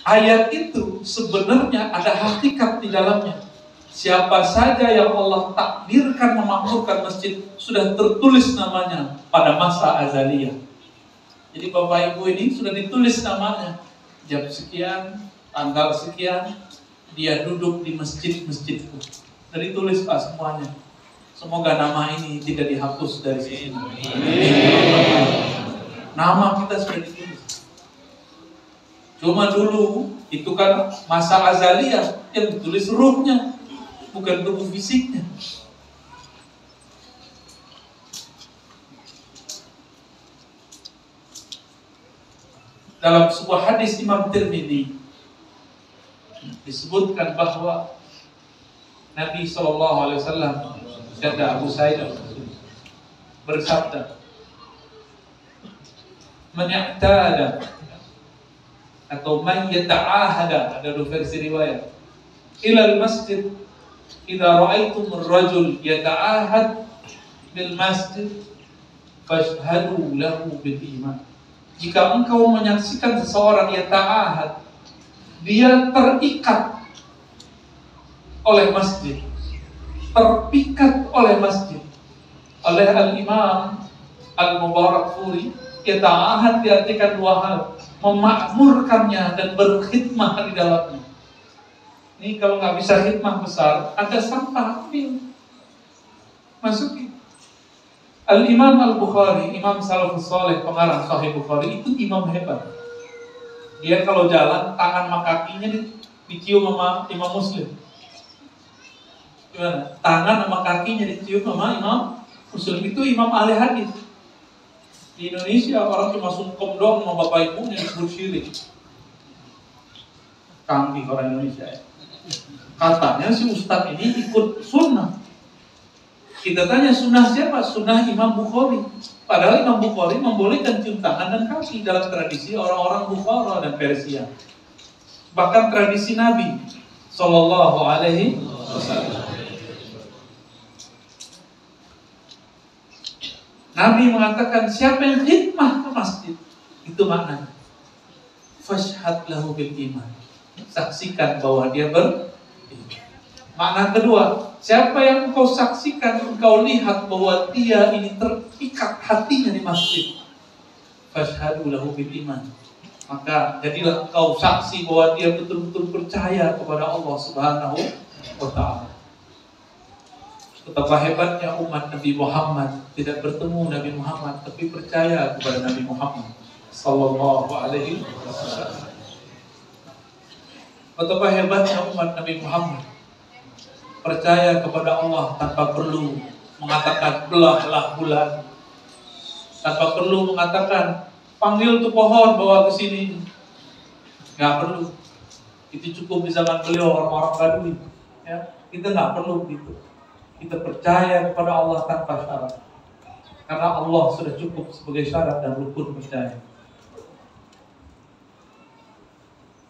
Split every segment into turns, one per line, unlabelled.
Ayat itu sebenarnya ada hakikat di dalamnya. Siapa saja yang Allah takdirkan memakmurkan masjid, sudah tertulis namanya pada masa azaliyah. Jadi Bapak Ibu ini sudah ditulis namanya. Jam sekian, tanggal sekian, dia duduk di masjid-masjidku. Sudah ditulis Pak semuanya. Semoga nama ini tidak dihapus dari sini. Nama kita sudah ditulis. Cuma dulu itu kan masa azaliyah, yang ditulis ruhnya, bukan tubuh fisiknya. Dalam sebuah hadis Imam Tirmidzi disebutkan bahwa Nabi SAW kata Abu Sa'id bersabda, "Man ya'tada atau man yata'ahada," ada dua versi riwayat, "ilal masjid idza ra'aitum ar-rajul yata'ahad bil masjid fashhadu lahu bil iman." Jika engkau menyaksikan seseorang yata'ahad, dia terikat oleh masjid, terpikat oleh masjid. Oleh Al-Imam Al-Mubarakfuri, yata'ahad diartikan dua hal: memakmurkannya dan berkhidmah di dalamnya. Ini kalau nggak bisa khidmah besar, ada sampah, ambil, masukin. Al-Imam Al-Bukhari, Imam Salafus Saleh, pengarang Sahih Bukhari, itu imam hebat. Dia kalau jalan, tangan sama kakinya dicium sama Imam Muslim. Gimana? Tangan sama kakinya dicium sama Imam Muslim. Itu imam ahli hadis. Di Indonesia orang cuma sungkem dong sama bapak ibunya disebut syirik. Canggih orang Indonesia ya. Katanya si Ustadz ini ikut sunnah. Kita tanya sunnah siapa? Sunnah Imam Bukhari. Padahal Imam Bukhari membolehkan cium tangan dan kaki dalam tradisi orang-orang Bukhara dan Persia. Bahkan tradisi Nabi Sallallahu Alaihi Wasallam. Nabi mengatakan siapa yang khidmah ke masjid, itu maknanya fashhad lahu bil iman, saksikan bahwa dia beriman. Makna kedua, siapa yang engkau saksikan, engkau lihat bahwa dia ini terikat hatinya di masjid, fashhadu lahu bil iman, maka jadilah engkau saksi bahwa dia betul-betul percaya kepada Allah Subhanahu wa ta'ala. Betapa hebatnya umat Nabi Muhammad, tidak bertemu Nabi Muhammad tapi percaya kepada Nabi Muhammad Sallallahu Alaihi Wasallam. Betapa hebatnya umat Nabi Muhammad, percaya kepada Allah tanpa perlu mengatakan belahlah bulan, tanpa perlu mengatakan panggil tuh pohon bawa ke sini, nggak perlu. Itu cukup di zaman beliau orang-orang Badui. Ya, kita nggak perlu gitu. Kita percaya kepada Allah tanpa syarat, karena Allah sudah cukup sebagai syarat dan rukun percaya.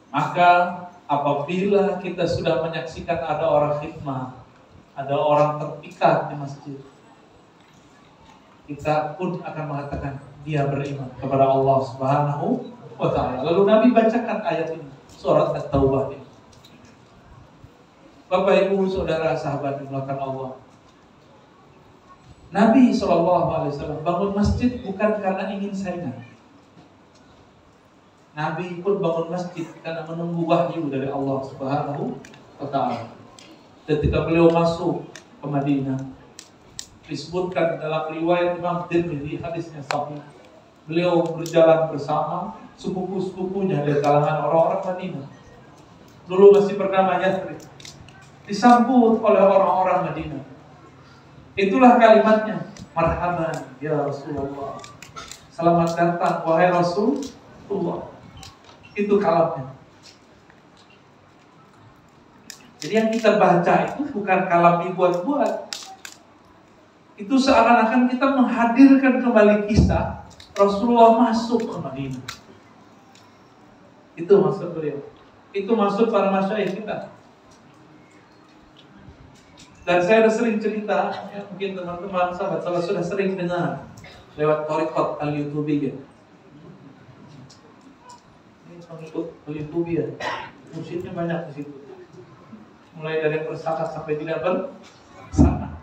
Maka apabila kita sudah menyaksikan ada orang khidmah, ada orang terpikat di masjid, kita pun akan mengatakan dia beriman kepada Allah Subhanahu wa ta'ala. Lalu Nabi bacakan ayat ini, surat At-Taubah ini. Bapak Ibu Saudara sahabat dimulakan Allah, Nabi SAW bangun masjid bukan karena ingin saingan. Nabi pun bangun masjid karena menunggu wahyu dari Allah Subhanahu wa ta'ala. Ketika beliau masuk ke Madinah, disebutkan dalam riwayat Imam Tirmidzi, hadisnya sahih, beliau berjalan bersama sepupu-sepupunya dari kalangan orang-orang Madinah. Dulu masih bernama Yathrib. Disambut oleh orang-orang Madinah. Itulah kalimatnya, marhaban ya Rasulullah, selamat datang wahai Rasulullah. Itu kalamnya. Jadi yang kita baca itu bukan kalam dibuat-buat. Itu seakan-akan kita menghadirkan kembali kisah Rasulullah masuk ke Madinah. Itu maksud beliau. Itu maksud para masyayikh kita. Dan saya sudah sering cerita, ya, mungkin teman-teman sahabat saya sudah sering dengar lewat Thariqat Al-Youtubiyah. pengikut ya. Musyidnya banyak di situ. Mulai dari bersakat sampai tidak bersakat.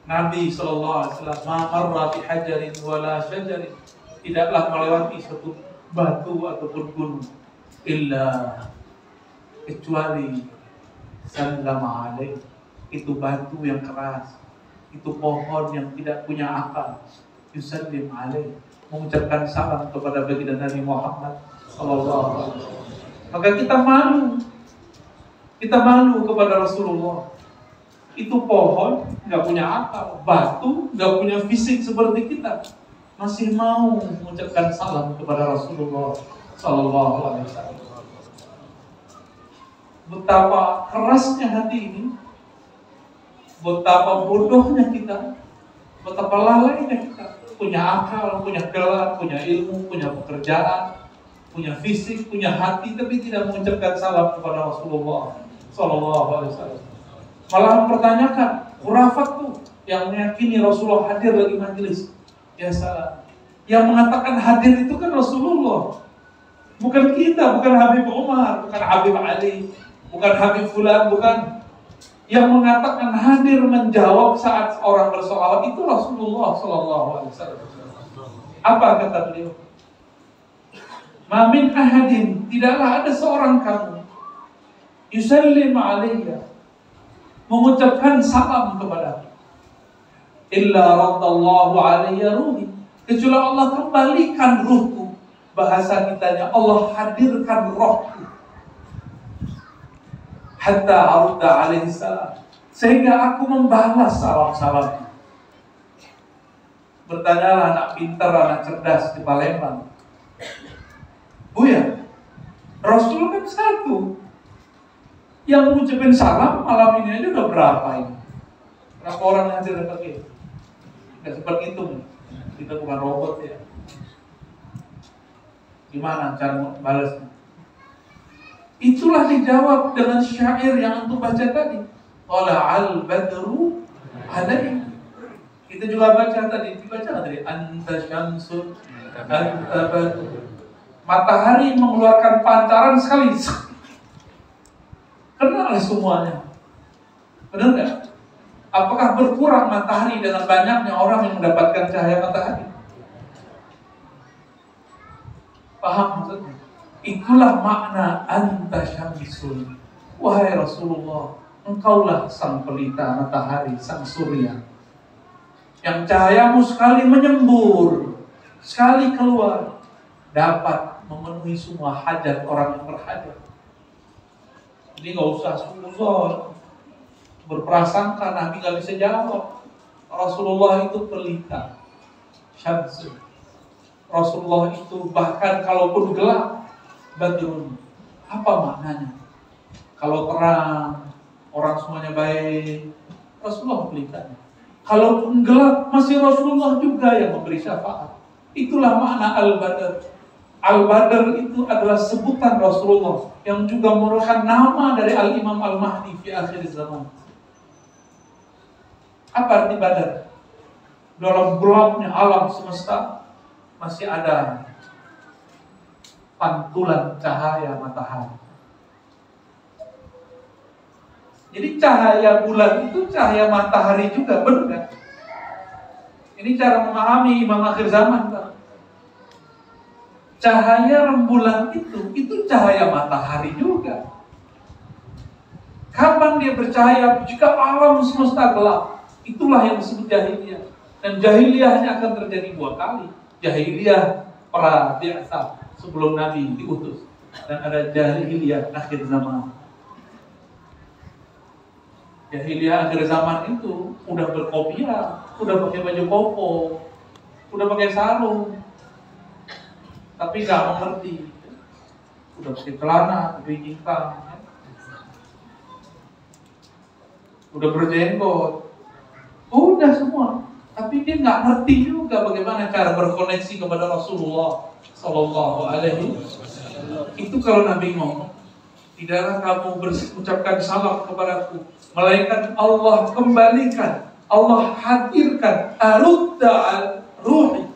Nabi SAW marra bi hajarin wala syajarin, tidaklah melewati suatu batu ataupun gunung illa kecuali sallama alaih, itu batu yang keras, itu pohon yang tidak punya akal, yusallim alaih, mengucapkan salam kepada baginda Nabi Muhammad SAW. Maka kita malu kepada Rasulullah. Itu pohon nggak punya akal, batu nggak punya fisik seperti kita, masih mau mengucapkan salam kepada Rasulullah Sallallahu Alaihi Wasallam. Betapa kerasnya hati ini, betapa bodohnya kita, betapa lalainya kita. Punya akal, punya gelar, punya ilmu, punya pekerjaan, punya fisik, punya hati, tapi tidak mengucapkan salam kepada Rasulullah Sallallahu Alaihi Wasallam. Malah mempertanyakan khurafat tuh yang meyakini Rasulullah hadir lagi majelis. Ya salah. Yang mengatakan hadir itu kan Rasulullah, bukan kita, bukan Habib Umar, bukan Habib Ali, bukan Habib Fulan, bukan. Yang mengatakan hadir menjawab saat orang bersolawat itu Rasulullah Sallallahu Alaihi Wasallam. Apa kata beliau? Ma min ahadin, tidaklah ada seorang kamu yusallim alayya, mengucapkan salam kepada illa raddallahu alayya ruhi, kecuali Allah kembalikan ruhku. Bahasa kitanya Allah hadirkan rohku. Hatta arudda alaihi salam, sehingga aku membalas salam-salamnya. Bertanyalah anak pintar, anak cerdas di Palembang, Buya, Rasul kan satu, yang mengucapkan salam malam ini aja udah berapa ini? Berapa orang yang hadir dapat ini? Nggak sempat hitung. Kita bukan robot ya. Gimana cara balasnya? Itulah dijawab dengan syair yang antum baca tadi. Qala al-badru alaihi. Kita juga baca tadi, dibaca tadi anta syamsun anta badru. Matahari mengeluarkan pancaran sekali. Kenal semuanya. Benar nggak? Apakah berkurang matahari dengan banyaknya orang yang mendapatkan cahaya matahari? Paham maksudnya? Itulah makna anta syamsun. Wahai Rasulullah, engkaulah sang pelita matahari, sang surya, yang cahayamu sekali menyembur, sekali keluar, dapat memenuhi semua hajat orang yang berhajat. Jadi nggak usah suuzon, berprasangka Nabi nggak bisa jawab. Rasulullah itu pelita, syamsun. Rasulullah itu bahkan kalaupun gelap, badrun. Apa maknanya? Kalau terang, orang semuanya baik, Rasulullah pelitanya. Kalaupun gelap, masih Rasulullah juga yang memberi syafaat. Itulah makna al-badr. Al-badr itu adalah sebutan Rasulullah yang juga merupakan nama dari Al-Imam Al-Mahdi di akhir zaman. Apa arti badar? Dalam gelapnya alam semesta masih ada pantulan cahaya matahari. Jadi cahaya bulan itu cahaya matahari juga, benar kan? Ini cara memahami imam akhir zaman, Pak. Cahaya rembulan itu cahaya matahari juga. Kapan dia bercahaya? Jika alam semesta gelap. Itulah yang disebut jahiliyah. Dan jahiliyahnya akan terjadi 2 kali. Jahiliyah pra biasa sebelum Nabi diutus, dan ada jahiliyah akhir zaman. Jahiliyah akhir zaman itu udah berkopiah, udah pakai baju koko, udah pakai sarung, tapi nggak mengerti. Udah pakai celana, pakai jingkang, udah berjenggot, udah semua. Tapi dia nggak ngerti juga bagaimana cara berkoneksi kepada Rasulullah Sallallahu Alaihi Wasallam. Itu kalau Nabi ngomong, tidaklah kamu berucapkan salam kepadaku, melainkan Allah kembalikan, Allah hadirkan arudda al-ruhi.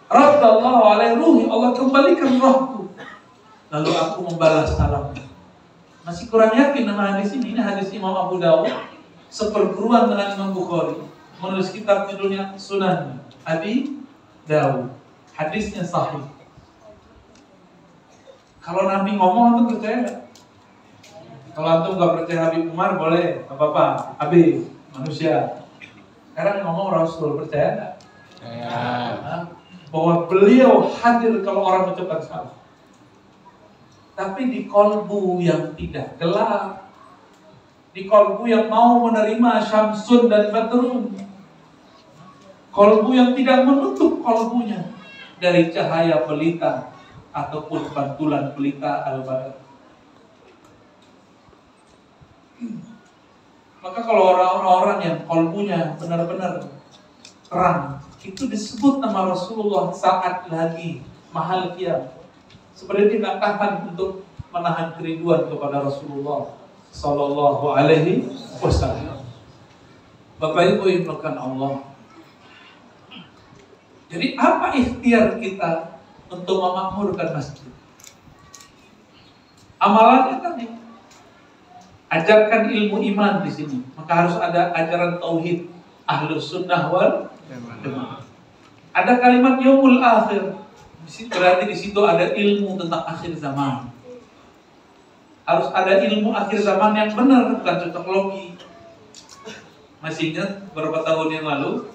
Raddallahu alaihi ruhi, Allah kembalikan rohku. Lalu aku membalas salamnya. Masih kurang yakin sama hadis ini. Ini hadis Imam Abu Dawud, seperguruan dengan Imam Bukhari. Menulis kitab judulnya Sunan Abi Dawud. Hadisnya sahih. Kalau Nabi ngomong, antum percaya nggak? Kalau antum nggak percaya Habib Umar, boleh, nggak apa-apa. Habib, manusia. Sekarang ngomong Rasul, percaya nggak? Ya. Bahwa beliau hadir kalau orang mengucapkan salah. Tapi di kolbu yang tidak gelap, di kolbu yang mau menerima Syamsun dan Badrun, kolbu yang tidak menutup kolbunya dari cahaya pelita ataupun pantulan pelita al-badar. Maka kalau orang-orang yang kolbunya benar-benar terang, itu disebut nama Rasulullah saat lagi mahal kiamat. Seperti tidak tahan untuk menahan kerinduan kepada Rasulullah Sallallahu Alaihi Wasallam. Bapak Ibu yang dimuliakan Allah. Jadi apa ikhtiar kita untuk memakmurkan masjid? Amalannya tadi, ajarkan ilmu iman di sini. Maka harus ada ajaran tauhid, ahlus sunnah wal jamaah. Ada kalimat yaumul akhir. Berarti di situ ada ilmu tentang akhir zaman. Harus ada ilmu akhir zaman yang benar, bukan cocok logi. Masih ingat beberapa tahun yang lalu,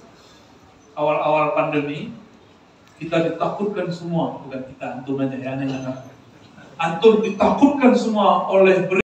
awal-awal pandemi, kita ditakutkan semua, bukan kita, antum aja ya, antum ditakutkan semua oleh